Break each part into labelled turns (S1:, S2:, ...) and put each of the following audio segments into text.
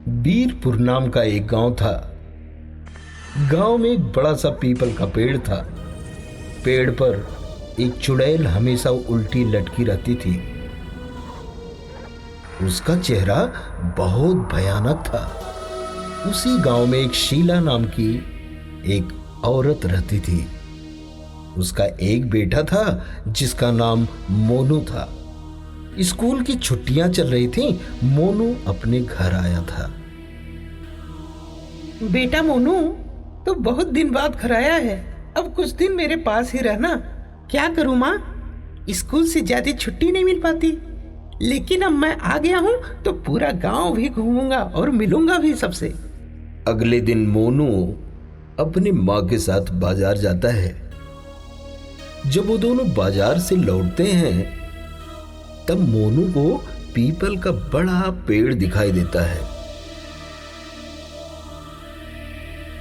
S1: बीरपुर नाम का एक गांव था। गांव में एक बड़ा सा पीपल का पेड़ था। पेड़ पर एक चुड़ैल हमेशा उल्टी लटकी रहती थी। उसका चेहरा बहुत भयानक था। उसी गांव में एक शीला नाम की एक औरत रहती थी। उसका एक बेटा था जिसका नाम मोनू था। स्कूल की छुट्टियां चल रही थीं। मोनू अपने घर आया था।
S2: बेटा मोनू, तो बहुत दिन बाद घर आया है। अब कुछ दिन मेरे पास ही रहना। क्या करूं माँ, स्कूल से ज्यादा छुट्टी नहीं मिल पाती, लेकिन अब मैं आ गया हूँ तो पूरा गांव भी घूमूंगा और मिलूंगा भी सबसे।
S1: अगले दिन मोनू अपनी माँ के साथ बाजार जाता है। जब वो दोनों बाजार से लौटते हैं तब मोनू को पीपल का बड़ा पेड़ दिखाई देता है।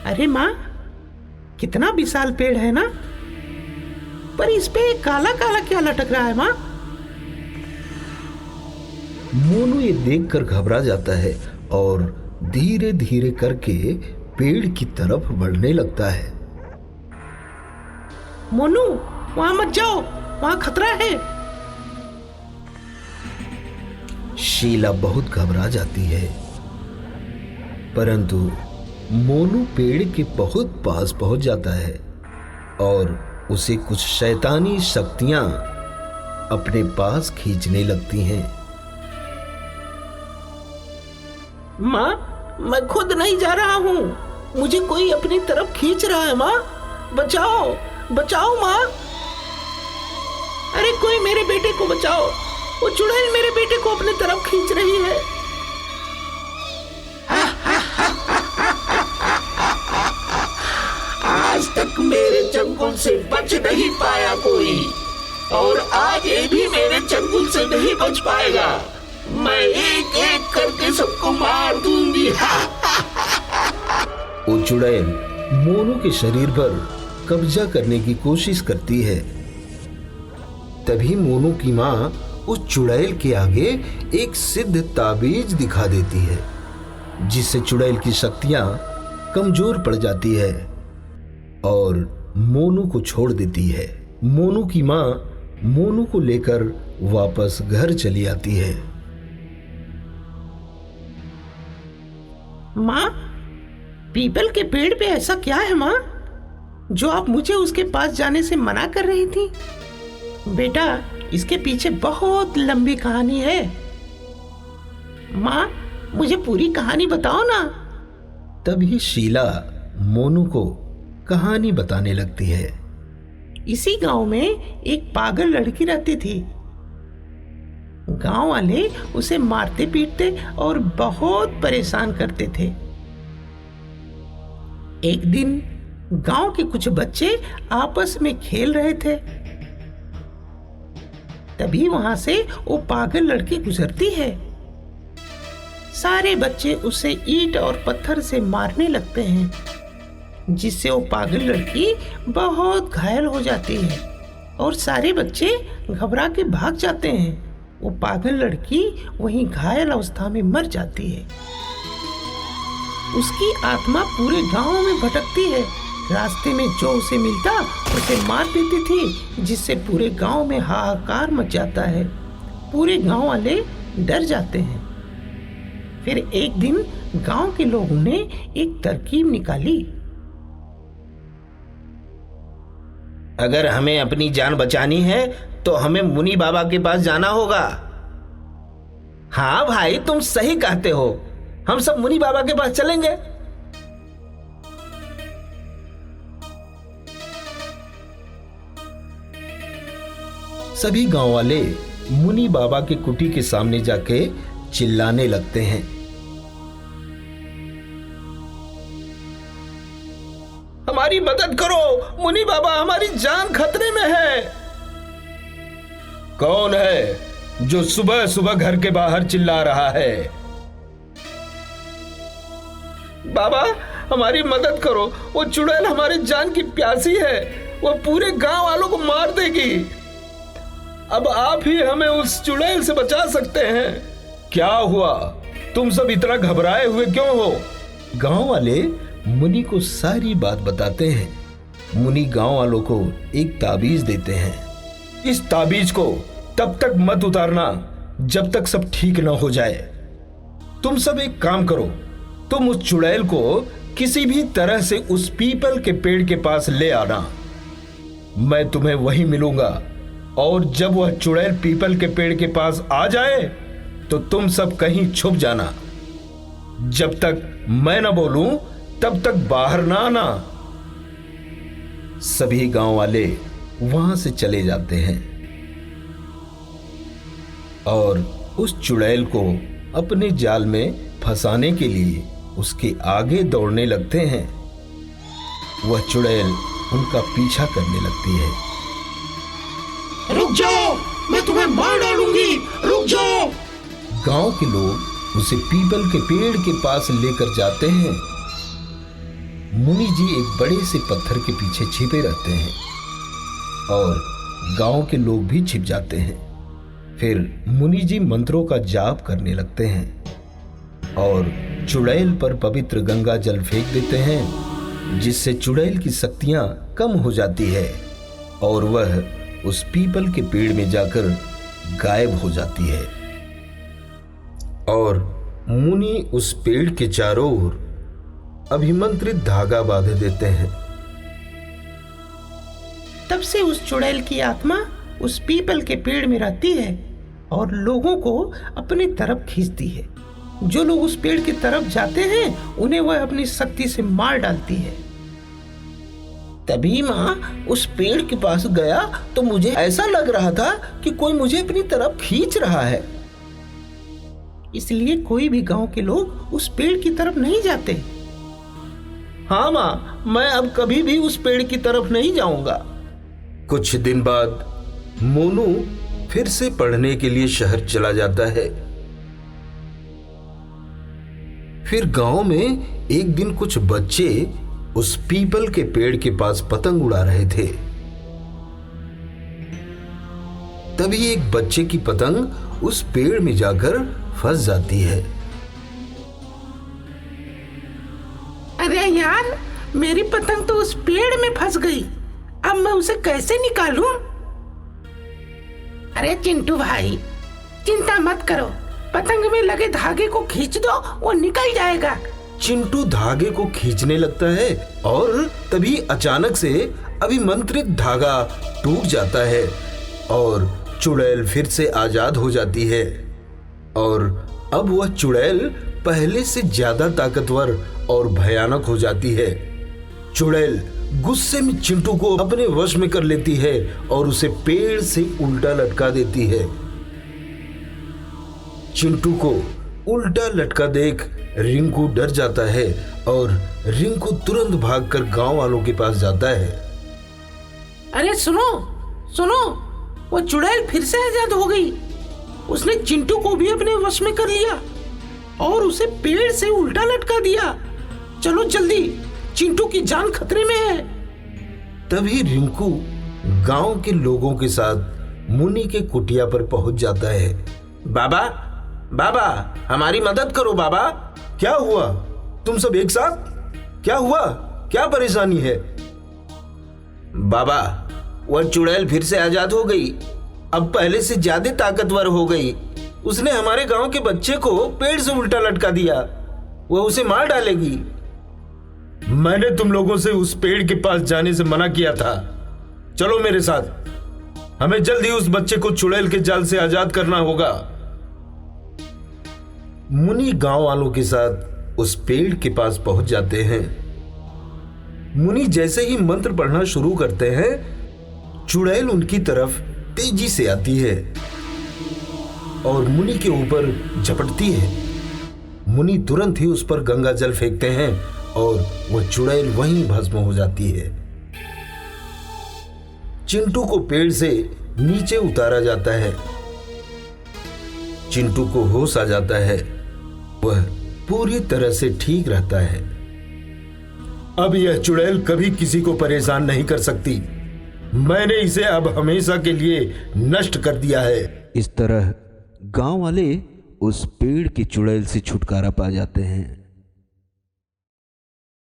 S2: अरे माँ, कितना विशाल पेड़ है ना, पर इस पे काला काला क्या लटक रहा है माँ?
S1: मोनू ये देखकर घबरा जाता है और धीरे धीरे करके पेड़ की तरफ बढ़ने लगता है।
S2: मोनू, वहां मत जाओ, वहां खतरा है।
S1: शीला बहुत घबरा जाती है, परंतु मोनू पेड़ के बहुत पास पहुंच जाता है और उसे कुछ शैतानी शक्तियां अपने पास खींचने लगती हैं।
S2: माँ, मैं खुद नहीं जा रहा हूँ, मुझे कोई अपनी तरफ खींच रहा है। माँ बचाओ, बचाओ माँ। अरे कोई मेरे बेटे को बचाओ, वो चुड़ैल मेरे बेटे को अपनी तरफ खींच रही है।
S3: आज तक मेरे चंगुल से बच नहीं पाया कोई, और आगे भी मेरे चंगुल से नहीं बच पाएगा। मैं एक एक करके सबको मार दूंगी।
S1: वो चुड़ैल मोनू के शरीर पर कब्जा करने की कोशिश करती है। तभी मोनू की माँ उस चुड़ैल के आगे एक सिद्ध ताबीज दिखा देती है, जिससे चुड़ैल की शक्तियां कमजोर पड़ जाती है और मोनू को छोड़ देती है। मोनू की माँ मोनू को लेकर वापस घर चली आती है।
S2: माँ, पीपल के पेड़ पे ऐसा क्या है माँ, जो आप मुझे उसके पास जाने से मना कर रही थी? बेटा, इसके पीछे बहुत लंबी कहानी है। माँ, मुझे पूरी कहानी बताओ ना।
S1: तभी शीला मोनू को कहानी बताने लगती है।
S2: इसी गांव में एक पागल लड़की रहती थी। गांव वाले उसे मारते पीटते और बहुत परेशान करते थे। एक दिन गांव के कुछ बच्चे आपस में खेल रहे थे। तभी वहां से वो पागल लड़की गुजरती है। सारे बच्चे उसे ईंट और पत्थर से मारने लगते हैं, जिससे वो पागल लड़की बहुत घायल हो जाती है और सारे बच्चे घबरा के भाग जाते हैं। वो पागल लड़की वहीं घायल अवस्था में मर जाती है। उसकी आत्मा पूरे गांव में भटकती है। रास्ते में जो उसे मिलता उसे मार देती थी, जिससे पूरे गांव में हाहाकार मच जाता है। पूरे गांव वाले डर जाते हैं। फिर एक दिन गांव के लोगों ने एक तरकीब निकाली।
S3: अगर हमें अपनी जान बचानी है तो हमें मुनि बाबा के पास जाना होगा। हाँ भाई, तुम सही कहते हो, हम सब मुनि बाबा के पास चलेंगे।
S1: सभी गांव वाले मुनि बाबा की कुटी के सामने जाके चिल्लाने लगते हैं।
S2: हमारी मदद करो मुनि बाबा, हमारी जान खतरे में है।
S1: कौन है जो सुबह सुबह घर के बाहर चिल्ला रहा है?
S2: बाबा, हमारी मदद करो, वो चुड़ैल हमारी जान की प्यासी है, वो पूरे गांव वालों को मार देगी। अब आप ही हमें उस चुड़ैल से बचा सकते हैं।
S1: क्या हुआ? तुम सब इतना घबराए हुए क्यों हो? गांव वाले मुनि को सारी बात बताते हैं। मुनि गांव वालों को एक ताबीज देते हैं। इस ताबीज को तब तक मत उतारना जब तक सब ठीक न हो जाए। तुम सब एक काम करो, तुम उस चुड़ैल को किसी भी तरह से उस पीपल के पेड़ के पास ले आना। मैं तुम्हें वहीं मिलूंगा, और जब वह चुड़ैल पीपल के पेड़ के पास आ जाए तो तुम सब कहीं छुप जाना। जब तक मैं न बोलूं तब तक बाहर ना आना। सभी गांव वाले वहां से चले जाते हैं और उस चुड़ैल को अपने जाल में फंसाने के लिए उसके आगे दौड़ने लगते हैं। वह चुड़ैल उनका पीछा करने लगती है।
S3: रुक जाओ, मैं तुम्हें मार डालूंगी, रुक जाओ।
S1: गांव के लोग उसे पीपल के पेड़ के पास लेकर जाते हैं। मुनि जी एक बड़े से पत्थर के पीछे छिपे रहते हैं और गांव के लोग भी छिप जाते हैं। फिर मुनि जी मंत्रों का जाप करने लगते हैं और चुड़ैल पर पवित्र गंगा जल फेंक देते हैं, जिससे चुड़ैल की शक्तियां कम हो जाती है और वह उस पीपल के पेड़ में जाकर गायब हो जाती है। और मुनि उस पेड़ के चारों ओर अभिमंत्रित धागा बांध देते हैं।
S2: तब से उस चुड़ैल की आत्मा उस पीपल के पेड़ में रहती है और लोगों को अपनी तरफ खींचती है। जो लोग उस पेड़ की तरफ जाते हैं उन्हें वह अपनी शक्ति से मार डालती है। तभी माँ उस पेड़ के पास गया तो मुझे ऐसा लग रहा था कि कोई मुझे अपनी तरफ खींच रहा है। इसलिए कोई भी गांव के लोग उस पेड़ की तरफ नहीं जाते। हाँ माँ, मैं अब कभी भी उस पेड़ की तरफ नहीं जाऊंगा।
S1: कुछ दिन बाद मोनू फिर से पढ़ने के लिए शहर चला जाता है। फिर गांव में एक दिन कुछ बच्चे उस पीपल के पेड़ के पास पतंग उड़ा रहे थे। तभी एक बच्चे की पतंग उस पेड़ में जाकर फंस जाती है।
S2: अरे यार, मेरी पतंग तो उस पेड़ में फंस गई। अब मैं उसे कैसे निकालूं? अरे चिंटू भाई, चिंता मत करो, पतंग में लगे धागे को खींच दो, वो निकल जाएगा।
S1: चिंटू धागे को खींचने लगता है और तभी अचानक से अभिमंत्रित धागा टूट जाता है और चुड़ैल फिर से आजाद हो जाती है। और अब वह चुड़ैल पहले से ज्यादा ताकतवर और भयानक हो जाती है। चुड़ैल गुस्से में चिंटू को अपने वश में कर लेती है और उसे पेड़ से उल्टा लटका देती है। चिंटू को उल्टा लटका देख रिंकू डर जाता है और रिंकू तुरंत भागकर गांव वालों के पास जाता है।
S2: अरे सुनो सुनो, वो चुड़ैल फिर से आजाद हो गई। उसने चिंटू को भी अपने वश में कर लिया और उसे पेड़ से उल्टा लटका दिया। चलो जल्दी, चिंटू की जान खतरे में है।
S1: तभी रिंकू गांव के लोगों के साथ मुनि के कुटिया पर पहुंच जाता है। बाबा, बाबा, हमारी मदद करो बाबा। क्या हुआ? तुम सब एक साथ? क्या हुआ? क्या परेशानी है? बाबा, वह चुड़ैल फिर से आजाद हो गई। अब पहले से ज्यादा ताकतवर हो गई। उसने हमारे गांव के बच्चे को पेड़ से उल्टा लटका दिया। वह उसे मार डालेगी। मैंने तुम लोगों से उस पेड़ के पास जाने से मना किया था। चलो मेरे साथ, हमें जल्दी उस बच्चे को चुड़ैल के जाल से आजाद करना होगा। मुनि गांव वालों के साथ उस पेड़ के पास पहुंच जाते हैं। मुनि जैसे ही मंत्र पढ़ना शुरू करते हैं, चुड़ैल उनकी तरफ तेजी से आती है और मुनि के ऊपर झपटती है। मुनि तुरंत ही उस पर गंगा जल फेंकते हैं और वह चुड़ैल वहीं भस्म हो जाती है। चिंटू को पेड़ से नीचे उतारा जाता है। चिंटू को होश आ जाता है। वह पूरी तरह से ठीक रहता है। अब यह चुड़ैल कभी किसी को परेशान नहीं कर सकती। मैंने इसे अब हमेशा के लिए नष्ट कर दिया है।
S4: इस तरह गांव वाले
S1: उस पेड़ के चुड़ैल से छुटकारा पा जाते हैं।